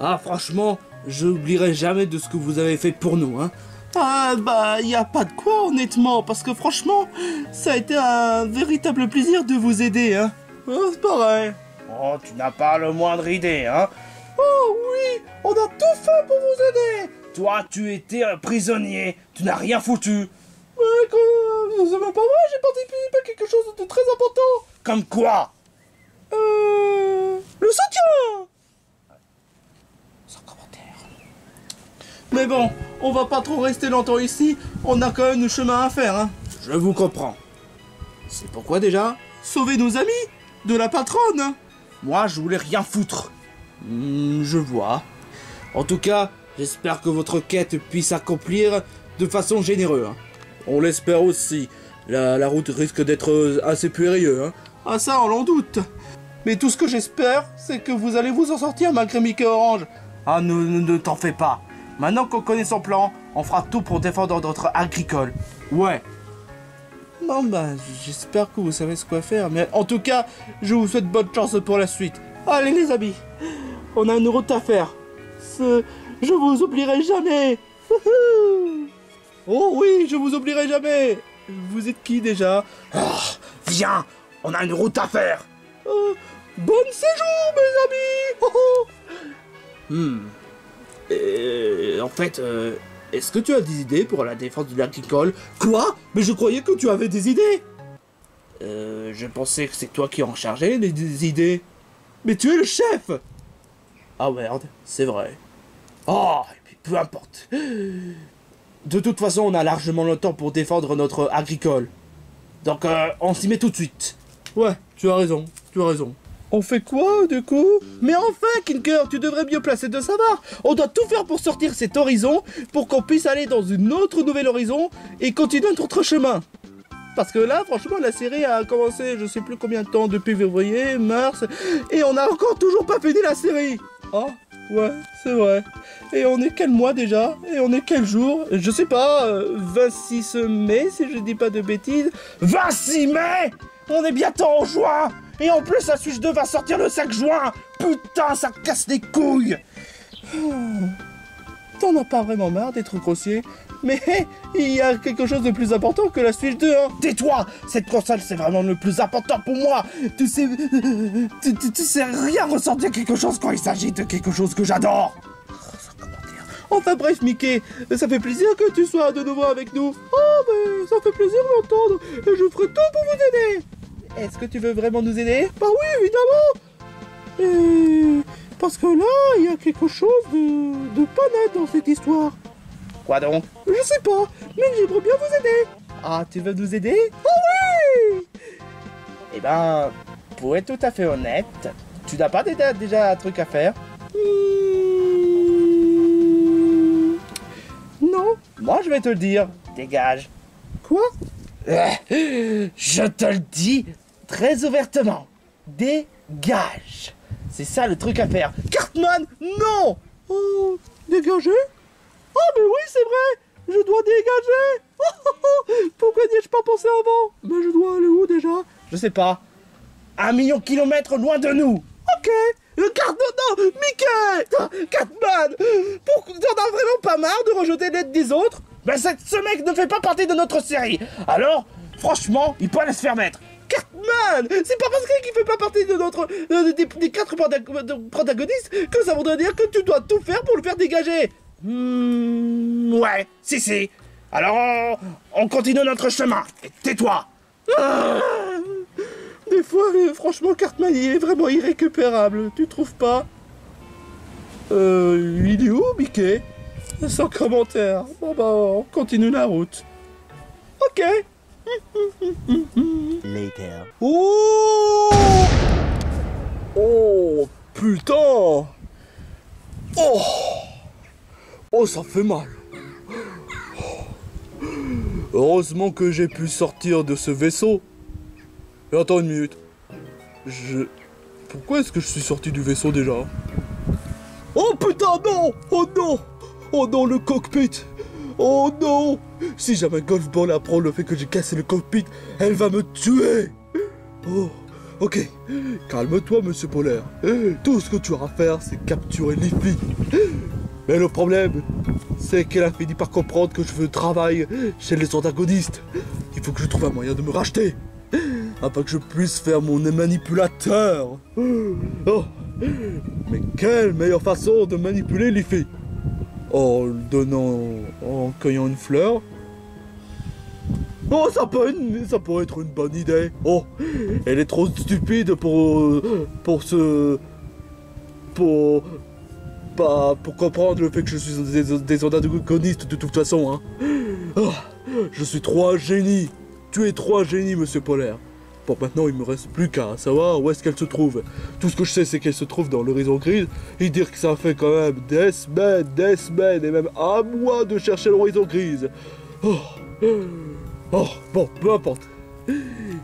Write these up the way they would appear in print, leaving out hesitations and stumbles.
Ah, franchement, je n'oublierai jamais de ce que vous avez fait pour nous, hein. Ah bah y a pas de quoi honnêtement, parce que franchement, ça a été un véritable plaisir de vous aider, hein. C'est pareil. Oh, tu n'as pas le moindre idée, hein. Oh oui, on a tout fait pour vous aider. Toi, tu étais un prisonnier, tu n'as rien foutu. Mais c'est même pas vrai, j'ai participé à quelque chose de très important. Comme quoi? Le soutien. Sans commentaire. Mais bon, on va pas trop rester longtemps ici, on a quand même du chemin à faire, hein. Je vous comprends. C'est pourquoi déjà? Sauver nos amis de la patronne. Moi, je voulais rien foutre. Je vois. En tout cas, j'espère que votre quête puisse s'accomplir de façon généreuse. Hein. On l'espère aussi. La route risque d'être assez périlleuse, hein. Ah ça, on l'en doute. Mais tout ce que j'espère, c'est que vous allez vous en sortir malgré Mickey Orange. Ah, ne t'en fais pas. Maintenant qu'on connaît son plan, on fera tout pour défendre notre agricole. Ouais. Non bah, j'espère que vous savez ce quoi faire. Mais en tout cas, je vous souhaite bonne chance pour la suite. Allez les amis, on a une route à faire. Je vous oublierai jamais. Oh oui, je vous oublierai jamais. Vous êtes qui déjà? Oh, viens, on a une route à faire. Bon séjour mes amis. En fait, est-ce que tu as des idées pour la défense de l'agricole? Quoi? Mais je croyais que tu avais des idées. Je pensais que c'est toi qui en chargeais des idées. Mais tu es le chef. Ah merde, c'est vrai. Oh, et puis peu importe. De toute façon, on a largement le temps pour défendre notre agricole. Donc, on s'y met tout de suite. Ouais, tu as raison, tu as raison. On fait quoi, du coup? Mais enfin, Kinker, tu devrais mieux placer de savoir. On doit tout faire pour sortir cet horizon, pour qu'on puisse aller dans une autre nouvelle horizon et continuer notre chemin. Parce que là, franchement, la série a commencé, je sais plus combien de temps, depuis février, mars, et on n'a encore toujours pas fini la série. Oh, ouais, c'est vrai. Et on est quel mois déjà? Et on est quel jour? Je sais pas, 26 mai, si je dis pas de bêtises. 26 mai? On est bientôt en juin. Et en plus, la Switch 2 va sortir le 5 juin. Putain, ça casse les couilles. T'en as pas vraiment marre d'être grossier? Mais il y a quelque chose de plus important que la Switch 2, hein. Tais-toi. Cette console, c'est vraiment le plus important pour moi. Tu sais rien ressentir quelque chose quand il s'agit de quelque chose que j'adore. Enfin bref, Mickey, ça fait plaisir que tu sois de nouveau avec nous. Oh, mais ça fait plaisir d'entendre. Et je ferai tout pour vous aider. Est-ce que tu veux vraiment nous aider? Bah oui, évidemment. Parce que là, il y a quelque chose de pas net dans cette histoire. Quoi donc? Je sais pas, mais j'aimerais bien vous aider. Ah, tu veux nous aider? Oh oui! Eh ben, pour être tout à fait honnête, tu n'as pas déjà un truc à faire? Non. Moi, je vais te le dire. Dégage. Quoi? Je te le dis très ouvertement. Dégage. C'est ça le truc à faire. Cartman, non! Oh, dégager? Oh, mais oui, c'est vrai! Je dois dégager! Pourquoi n'y ai-je pas pensé avant? Mais je dois aller où déjà? Je sais pas. 1 million de kilomètres loin de nous. Ok. Non, Mickey! Catman! T'en as vraiment pas marre de rejeter l'aide des autres? Ben ce mec ne fait pas partie de notre série. Alors, franchement, il peut aller se faire mettre. Catman! C'est pas parce qu'il fait pas partie de notre des 4 protagonistes que ça voudrait dire que tu dois tout faire pour le faire dégager. Ouais, si. Alors, on continue notre chemin. Et tais-toi. Des fois, franchement, Cartman, il est vraiment irrécupérable. Tu trouves pas? Il est où, Mickey? Sans commentaire. Bon bah, on continue la route. Ok. Later. Oh, putain. Oh, ça fait mal. Heureusement que j'ai pu sortir de ce vaisseau. Mais attends une minute. Pourquoi est-ce que je suis sorti du vaisseau déjà? Oh putain, non! Oh non! Oh non, le cockpit! Oh non! Si jamais Golf Ball apprend le fait que j'ai cassé le cockpit, elle va me tuer! Ok, calme-toi, monsieur Polaire. Tout ce que tu as à faire, c'est capturer Leafy. Mais le problème, c'est qu'elle a fini par comprendre que je veux travailler chez les antagonistes. Il faut que je trouve un moyen de me racheter, afin que je puisse faire mon manipulateur. Oh, mais quelle meilleure façon de manipuler Leafy? En le donnant, en cueillant une fleur? Oh, ça pourrait être une bonne idée. Oh, elle est trop stupide pour comprendre le fait que je suis des antagonistes de toute façon, hein. Oh, je suis trop un génie. Tu es trop un génie, monsieur Polaire. Bon, maintenant, il me reste plus qu'à savoir où est-ce qu'elle se trouve. Tout ce que je sais, c'est qu'elle se trouve dans l'horizon grise. Et dire que ça fait quand même des semaines, et même un mois de chercher l'horizon grise. Oh. Oh, bon, peu importe.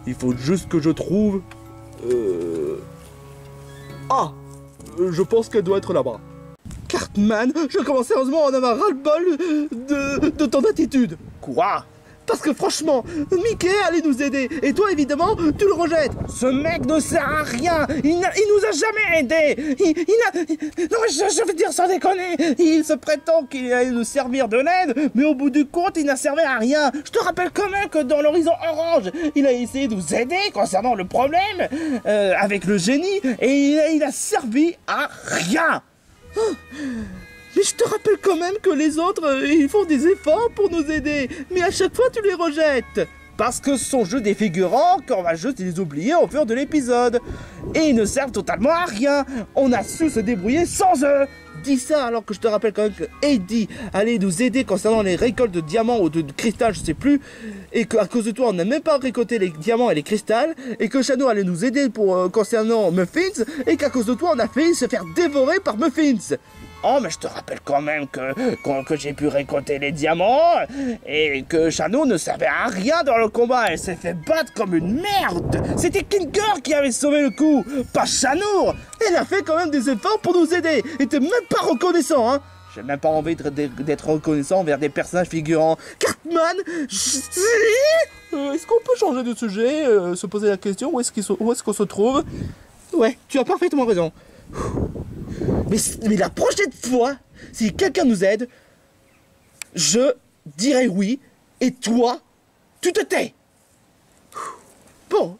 Il faut juste que je trouve... Ah, je pense qu'elle doit être là-bas. Cartman, je commence sérieusement à en avoir ras-le-bol de ton attitude. Quoi? Parce que franchement, Mickey allait nous aider, et toi évidemment, tu le rejettes. Ce mec ne sert à rien. Il nous a jamais aidés. Non mais je veux dire sans déconner. Il se prétend qu'il allait nous servir de l'aide, mais au bout du compte, il n'a servi à rien. Je te rappelle quand même que dans l'horizon orange, il a essayé de nous aider concernant le problème avec le génie, et il a servi à rien. Mais je te rappelle quand même que les autres, ils font des efforts pour nous aider, mais à chaque fois tu les rejettes. Parce que ce sont juste des figurants qu'on va juste les oublier au fur de l'épisode. Et ils ne servent totalement à rien. On a su se débrouiller sans eux. Dis ça alors que je te rappelle quand même que Heidi allait nous aider concernant les récoltes de diamants ou de cristal, je sais plus, et qu'à cause de toi on n'a même pas récolté les diamants et les cristals, et que Shadow allait nous aider pour concernant Muffins, et qu'à cause de toi on a failli se faire dévorer par Muffins. Oh, mais je te rappelle quand même que j'ai pu récolter les diamants et que Shadow ne servait à rien dans le combat. Elle s'est fait battre comme une merde. C'était Kinker qui avait sauvé le coup, pas Shadow. Elle a fait quand même des efforts pour nous aider. Et t'es même pas reconnaissant, hein. J'ai même pas envie d'être reconnaissant envers des personnages figurants. Cartman, est-ce qu'on peut changer de sujet, se poser la question, où est-ce qu'on se trouve? Ouais, tu as parfaitement raison. Mais la prochaine fois, si quelqu'un nous aide, je dirai oui, et toi, tu te tais. Bon,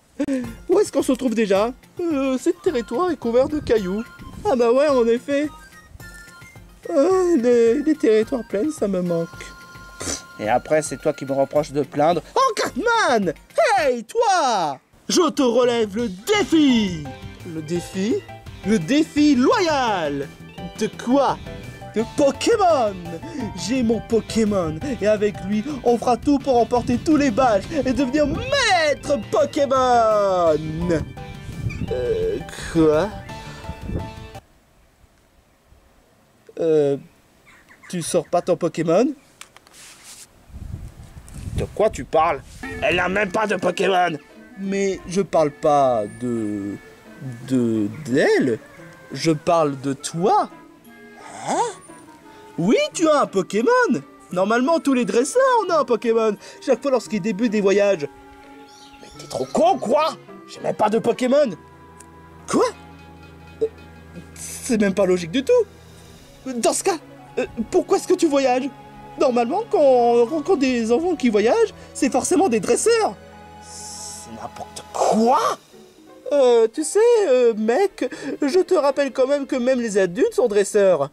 où est-ce qu'on se trouve déjà? Ce territoire est couvert de cailloux. Ah bah ouais, en effet. Les territoires pleins, ça me manque. Et après, c'est toi qui me reproches de plaindre. Oh, Cartman! Hey, toi! Je te relève le défi! Le défi? Le défi loyal! De quoi? De Pokémon! J'ai mon Pokémon, et avec lui, on fera tout pour emporter tous les badges et devenir maître Pokémon! Quoi? Tu sors pas ton Pokémon? De quoi tu parles? Elle n'a même pas de Pokémon! Mais je parle pas d'elle. Je parle de toi. Hein? Oui, tu as un Pokémon. Normalement, tous les dresseurs ont un Pokémon. Chaque fois lorsqu'ils débutent des voyages. Mais t'es trop con, quoi? J'ai même pas de Pokémon. Quoi? C'est même pas logique du tout. Dans ce cas, pourquoi est-ce que tu voyages? Normalement, quand on rencontre des enfants qui voyagent, c'est forcément des dresseurs. C'est n'importe quoi. Tu sais, mec, je te rappelle quand même que même les adultes sont dresseurs.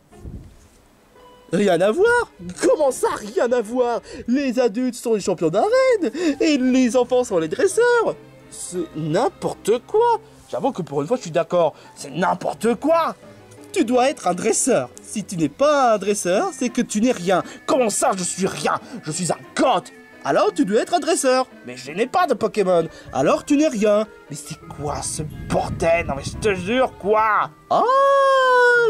Rien à voir? Comment ça, rien à voir? Les adultes sont les champions d'arène, et les enfants sont les dresseurs. C'est n'importe quoi. J'avoue que pour une fois, je suis d'accord. C'est n'importe quoi. Tu dois être un dresseur. Si tu n'es pas un dresseur, c'est que tu n'es rien. Comment ça, je suis rien? Je suis un goth. Alors tu dois être un dresseur. Mais je n'ai pas de Pokémon. Alors tu n'es rien. Mais c'est quoi ce bordel? Non mais je te jure, quoi? Oh,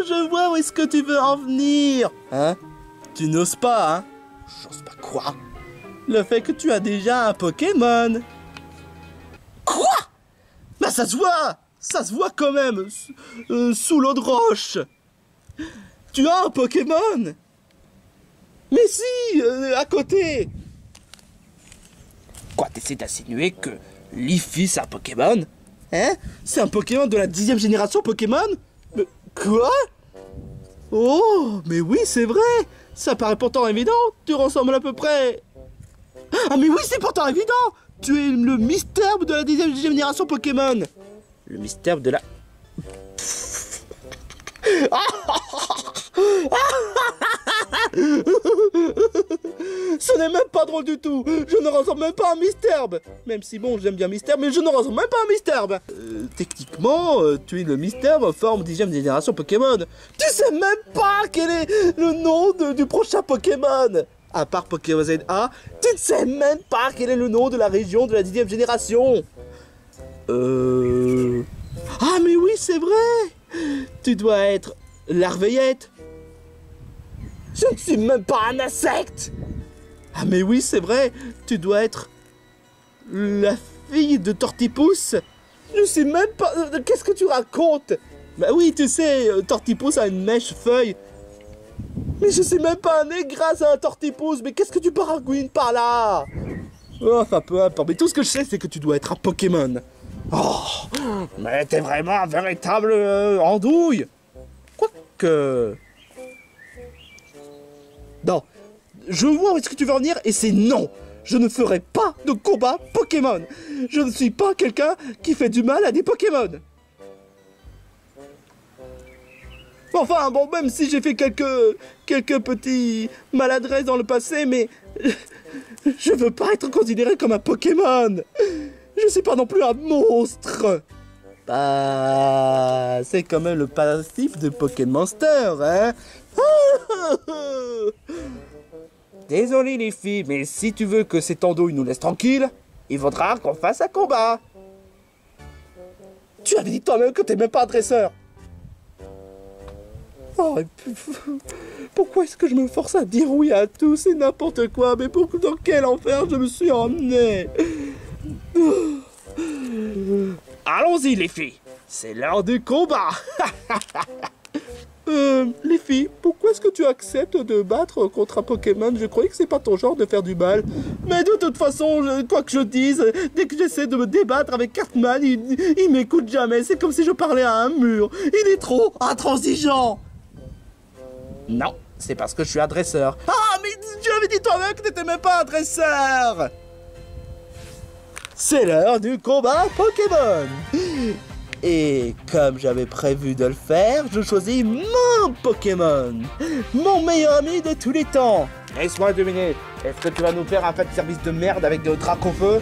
je vois où est-ce que tu veux en venir. Hein? Tu n'oses pas, hein? J'ose pas quoi? Le fait que tu as déjà un Pokémon. Quoi? Bah ça se voit. Ça se voit quand même. Sous l'eau de roche. Tu as un Pokémon. Mais si, à côté. Quoi, t'essaies d'insinuer que Leafy c'est un Pokémon? Hein? C'est un Pokémon de la 10e génération Pokémon? Mais quoi? Oh, mais oui, c'est vrai. Ça paraît pourtant évident. Tu ressembles à peu près... Ah mais oui, c'est pourtant évident. Tu es le Misturb de la 10e génération Pokémon. Le mystère de la... Ce n'est même pas drôle du tout. Je ne ressemble même pas à un Misturb. Même si bon, j'aime bien Misturb, mais je ne ressemble même pas à un Misturb. Techniquement, tu es le Misturb en forme 10e génération Pokémon. Tu sais même pas quel est le nom du prochain Pokémon. À part Pokémon ZA, tu ne sais même pas quel est le nom de la région de la 10e génération. Ah mais oui, c'est vrai. Tu dois être Larveillette. Je ne suis même pas un insecte. Ah mais oui, c'est vrai. Tu dois être la fille de Tortipousse. Je sais même pas... Qu'est-ce que tu racontes? Bah oui, tu sais, Tortipousse a une mèche feuille. Mais je sais même pas un nez grâce à un Tortipousse. Mais qu'est-ce que tu paragouines par là? Enfin, peu importe. Mais tout ce que je sais, c'est que tu dois être un Pokémon. Oh, mais t'es vraiment un véritable andouille. Quoique... Non, je vois où est-ce que tu veux en venir et c'est non. Je ne ferai pas de combat Pokémon. Je ne suis pas quelqu'un qui fait du mal à des Pokémon. Enfin, bon, même si j'ai fait quelques petits maladresses dans le passé, mais je veux pas être considéré comme un Pokémon. Je suis pas non plus un monstre. Bah, c'est quand même le passif de Pokémon Monster, hein. Désolé les filles, mais si tu veux que cet andouille nous laisse tranquille, il faudra qu'on fasse un combat. Tu avais dit toi-même que t'es même pas un dresseur. Oh, pourquoi est-ce que je me force à dire oui à tout? C'est n'importe quoi, mais dans quel enfer je me suis emmené? Allons-y les filles, c'est l'heure du combat. Les filles, pourquoi est-ce que tu acceptes de battre contre un Pokémon? Je croyais que c'est pas ton genre de faire du mal. Mais de toute façon, quoi que je dise, dès que j'essaie de me débattre avec Cartman, il m'écoute jamais. C'est comme si je parlais à un mur. Il est trop intransigeant. Non, c'est parce que je suis un dresseur. Ah, mais tu avais dit toi-même que t'étais même pas un dresseur. C'est l'heure du combat Pokémon. Et comme j'avais prévu de le faire, je choisis mon Pokémon, mon meilleur ami de tous les temps. Laisse-moi deviner, est-ce que tu vas nous faire un fait de service de merde avec des Dracofeu?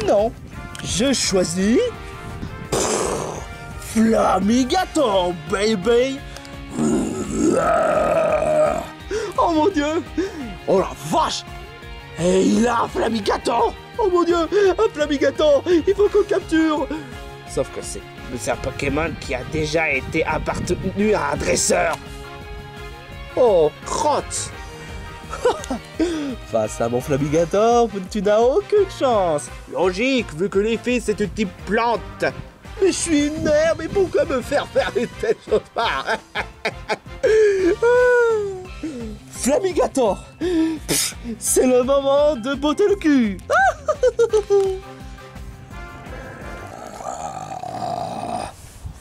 Non, je choisis... Flamigaton, baby. Oh mon dieu. Oh la vache. Et il a un Flamigaton. Oh mon dieu, un Flamigaton. Il faut qu'on capture. Sauf que c'est un Pokémon qui a déjà été appartenu à un dresseur. Oh, crotte. Face à mon Flamigator, tu n'as aucune chance. Logique, vu que les filles, c'est une type plante. Mais je suis une mère, mais pourquoi me faire une telle chose? Flamigator, c'est le moment de botter le cul.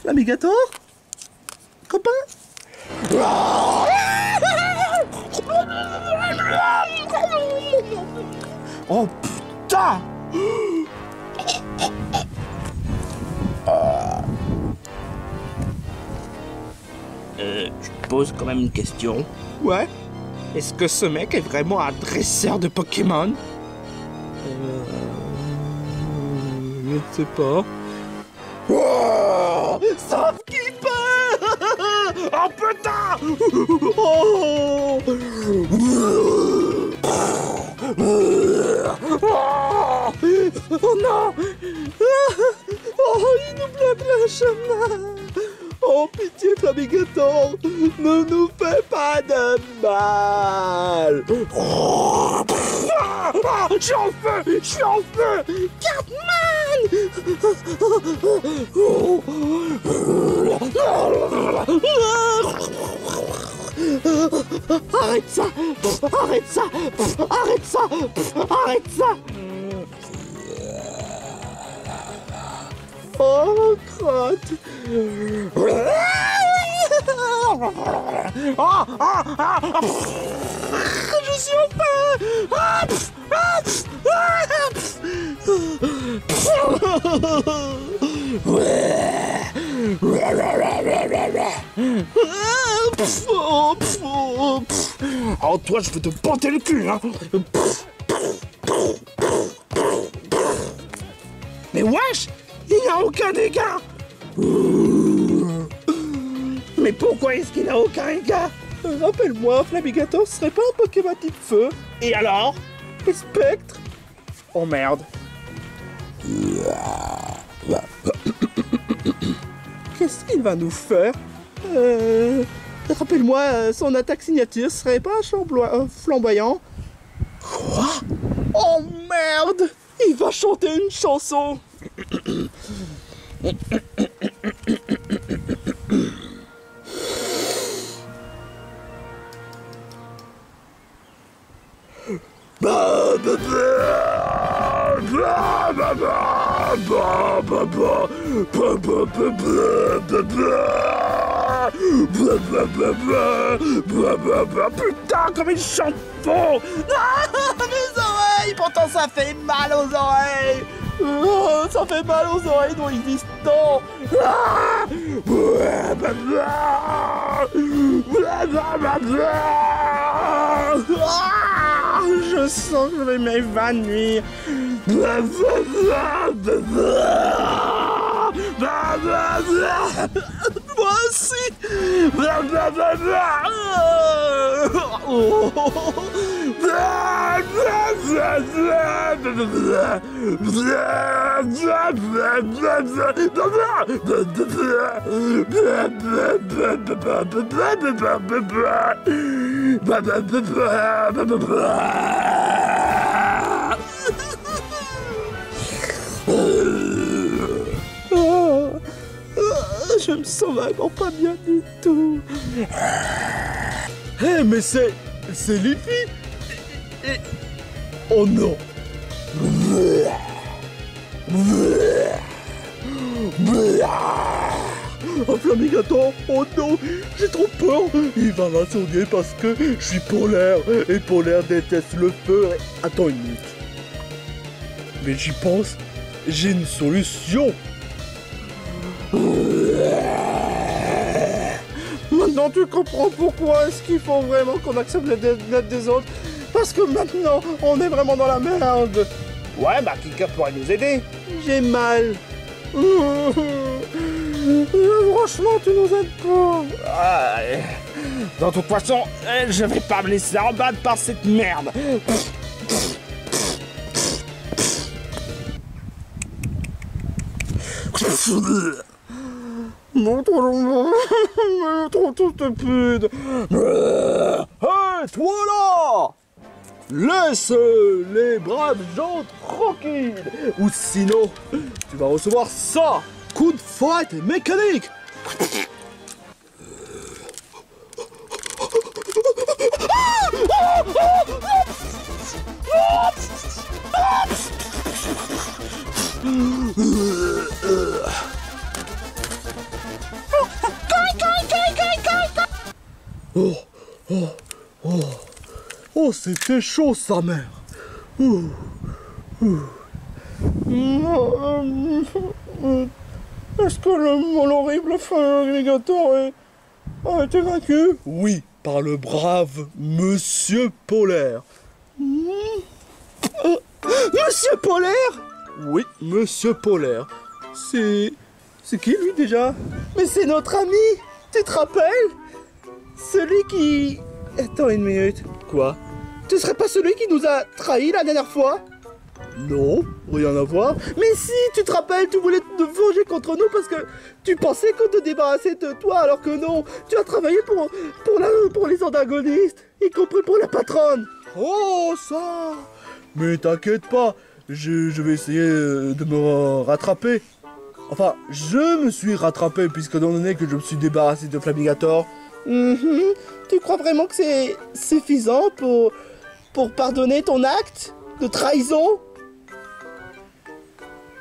Flamigator? Copain? Oh putain! Je te pose quand même une question. Ouais? Est-ce que ce mec est vraiment un dresseur de Pokémon? Je ne sais pas. Oh, sauf qu'il peut. Oh putain. Oh. Oh non. Oh, il nous bloque le chemin. Oh pitié Flamigator, ne nous fais pas de mal. Je suis en feu, je suis en feu. Cartman. Arrête ça, arrête ça, arrête ça, arrête ça. Oh, crotte. Je suis en paix. Oh, toi, je vais te planter le cul, hein. Mais wesh, il n'y a aucun dégât. Mais pourquoi est-ce qu'il n'y a aucun dégât? Rappelle-moi, Flamigator, ce serait pas un Pokémon type feu? Et alors? Et Spectre? Oh merde. Qu'est-ce qu'il va nous faire? Rappelle-moi, son attaque signature serait pas flamboyant? Quoi? Oh merde! Il va chanter une chanson! Putain, comme il chante faux. Ah, mes oreilles! Pourtant ça fait mal aux oreilles! Oh, ça fait mal aux oreilles non existants! Ah, je sens que je vais m'évanouir. Moi aussi. Je me sens vraiment pas bien du tout. Hé, mais c'est Liffy. Oh non. Oh Flamigator, oh non, j'ai trop peur. Il va m'incendier parce que je suis polaire et polaire déteste le feu. Attends une minute. Mais j'y pense, j'ai une solution. Maintenant tu comprends pourquoi est-ce qu'il faut vraiment qu'on accepte l'aide des autres. Parce que maintenant, on est vraiment dans la merde. Ouais, bah quelqu'un pourrait nous aider. J'ai mal. Franchement, tu nous aides pas. De toute façon, je vais pas me laisser embattre par cette merde. Non, trop stupide. Hey, toi là! Laisse les braves gens tranquilles, ou sinon, tu vas recevoir ça! Coup de fight mécanique! Oh, c'était chaud, sa mère. Est-ce que mon horrible Flamigator a été vaincu? Oui, par le brave Monsieur Polaire. Monsieur Polaire? Oui, Monsieur Polaire. C'est qui lui déjà? Mais c'est notre ami. Tu te rappelles? Celui qui... Attends une minute. Quoi? Tu serais pas celui qui nous a trahis la dernière fois? Non, rien à voir. Mais si, tu te rappelles, tu voulais te venger contre nous parce que tu pensais qu'on te débarrassait de toi, alors que non. Tu as travaillé pour les antagonistes, y compris pour la patronne. Oh, ça. Mais t'inquiète pas, je vais essayer de me rattraper. Enfin, je me suis rattrapé puisque étant donné que je me suis débarrassé de Flamigator. Tu crois vraiment que c'est suffisant pour pardonner ton acte de trahison?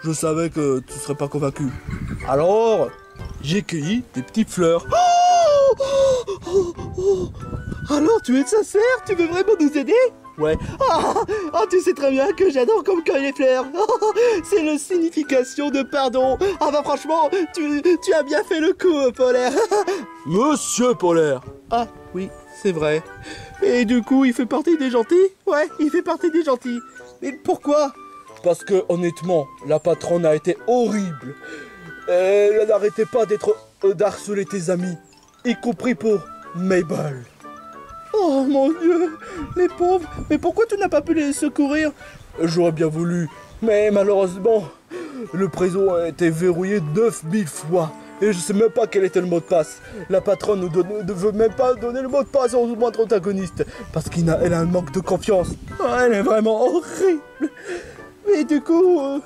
je savais que tu serais pas convaincu. Alors, j'ai cueilli des petites fleurs. Alors, tu es sincère? Tu veux vraiment nous aider? Ouais. Tu sais très bien que j'adore comme cueille les fleurs. C'est la signification de pardon. Ah bah franchement, tu as bien fait le coup, Polaire. Monsieur Polaire. Ah oui, c'est vrai. Et du coup, il fait partie des gentils? Ouais, il fait partie des gentils. Mais pourquoi? Parce que honnêtement, la patronne a été horrible. Elle n'arrêtait pas d'harceler tes amis, y compris pour Mabel. Oh mon Dieu, les pauvres. Mais pourquoi tu n'as pas pu les secourir? J'aurais bien voulu, mais malheureusement, le prison a été verrouillé 9000 fois. Et je sais même pas quel était le mot de passe. La patronne ne veut même pas donner le mot de passe au moindre antagoniste. Parce qu'elle a un manque de confiance. Elle est vraiment horrible. Mais du coup,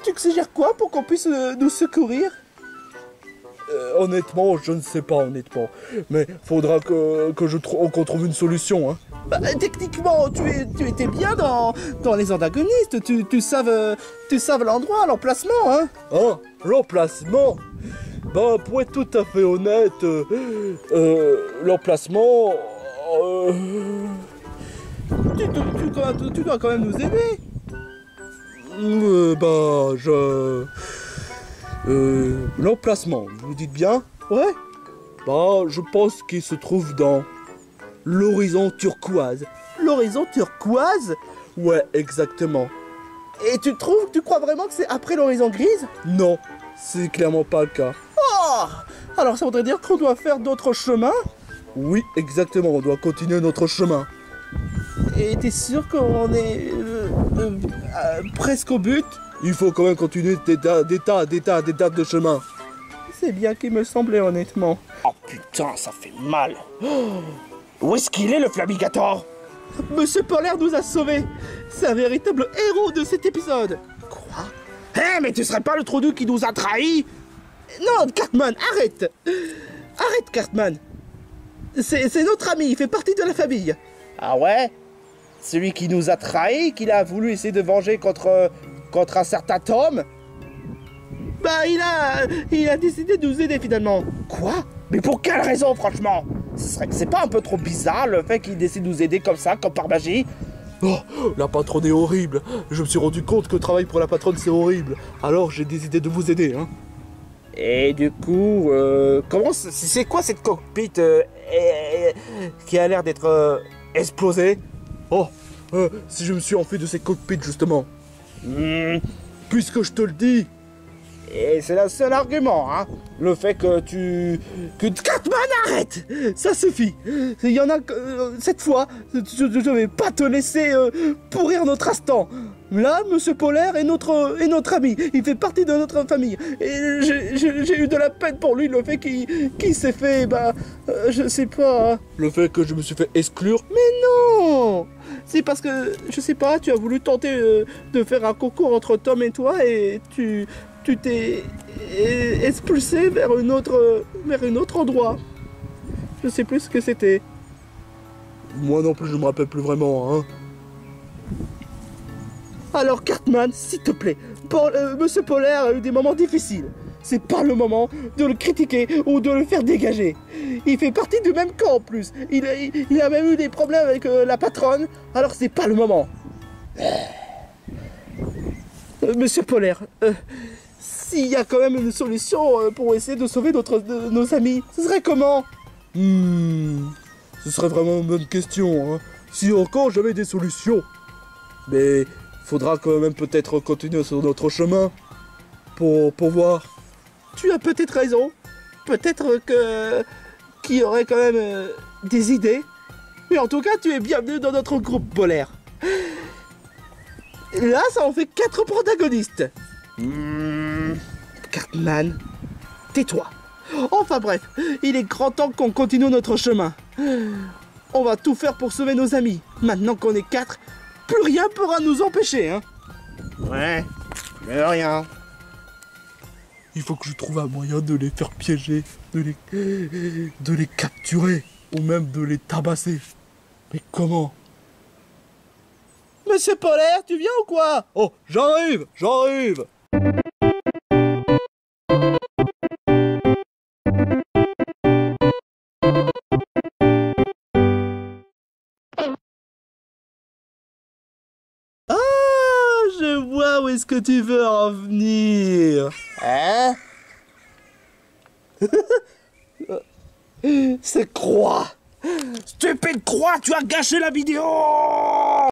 tu suggères quoi pour qu'on puisse nous secourir? Honnêtement, je ne sais pas, honnêtement. Mais faudra qu'on trouve une solution, hein. Bah, techniquement, tu étais bien dans les antagonistes. Tu saves l'endroit, l'emplacement, hein. Hein? L'emplacement? Bah, pour être tout à fait honnête, l'emplacement... Tu dois quand même nous aider. L'emplacement, vous dites bien? Ouais. Bah, je pense qu'il se trouve dans l'horizon turquoise. L'horizon turquoise? Ouais, exactement. Et tu crois vraiment que c'est après l'horizon grise? Non, c'est clairement pas le cas. Oh! Alors ça voudrait dire qu'on doit faire d'autres chemins? Oui, exactement, on doit continuer notre chemin. Et t'es sûr qu'on est presque au but? Il faut quand même continuer des tas de chemins. C'est bien qu'il me semblait, honnêtement. Oh putain, ça fait mal. Où est-ce qu'il est, le Flamigator? Monsieur Polaire nous a sauvés. C'est un véritable héros de cet épisode. Quoi? Hé, mais tu serais pas le trou qui nous a trahis? Non, Cartman, arrête. Arrête, Cartman. C'est notre ami, il fait partie de la famille. Ah ouais? Celui qui nous a trahis, qu'il a voulu essayer de venger contre un certain Tom? Bah, il a décidé de nous aider finalement. Quoi? Mais pour quelle raison, franchement? C'est pas un peu trop bizarre, le fait qu'il décide de nous aider comme ça, comme par magie? Oh, la patronne est horrible. Je me suis rendu compte que travailler pour la patronne, c'est horrible. Alors, j'ai décidé de vous aider, hein. Et du coup, c'est quoi cette cockpit qui a l'air d'être explosée? Oh, si je me suis enfui de cette cockpit, justement. Puisque je te le dis. Et c'est le seul argument, hein. Le fait que Cartman, arrête. Ça suffit. Il y en a cette fois, je ne vais pas te laisser pourrir notre instant. Là, Monsieur Polaire est notre ami. Il fait partie de notre famille. Et j'ai eu de la peine pour lui, le fait qu'il s'est fait, je sais pas. Le fait que je me suis fait exclure. Mais non. C'est parce que, je sais pas, tu as voulu tenter de faire un concours entre Tom et toi et tu t'es expulsé vers un autre endroit. Je sais plus ce que c'était. Moi non plus, je me rappelle plus vraiment, hein. Alors Cartman, s'il te plaît, Monsieur Polaire a eu des moments difficiles. C'est pas le moment de le critiquer ou de le faire dégager. Il fait partie du même camp en plus. Il a même eu des problèmes avec la patronne, alors c'est pas le moment. Monsieur Polaire, s'il y a quand même une solution pour essayer de sauver nos amis, ce serait comment? Ce serait vraiment une bonne question, hein. Si encore j'avais des solutions. Mais faudra quand même peut-être continuer sur notre chemin pour voir. Tu as peut-être raison. Peut-être qu'il y aurait quand même des idées. Mais en tout cas, tu es bienvenu dans notre groupe Polaire. Là, ça en fait 4 protagonistes. Cartman, tais-toi. Enfin bref, il est grand temps qu'on continue notre chemin. On va tout faire pour sauver nos amis. Maintenant qu'on est 4, plus rien pourra nous empêcher, hein. Ouais, mais rien. Il faut que je trouve un moyen de les faire piéger, de les capturer, ou même de les tabasser. Mais comment? Monsieur Polaire, tu viens ou quoi? Oh, j'arrive, j'arrive. Ah, je vois où est-ce que tu veux en venir. Hein? C'est croix. Stupide croix, tu as gâché la vidéo!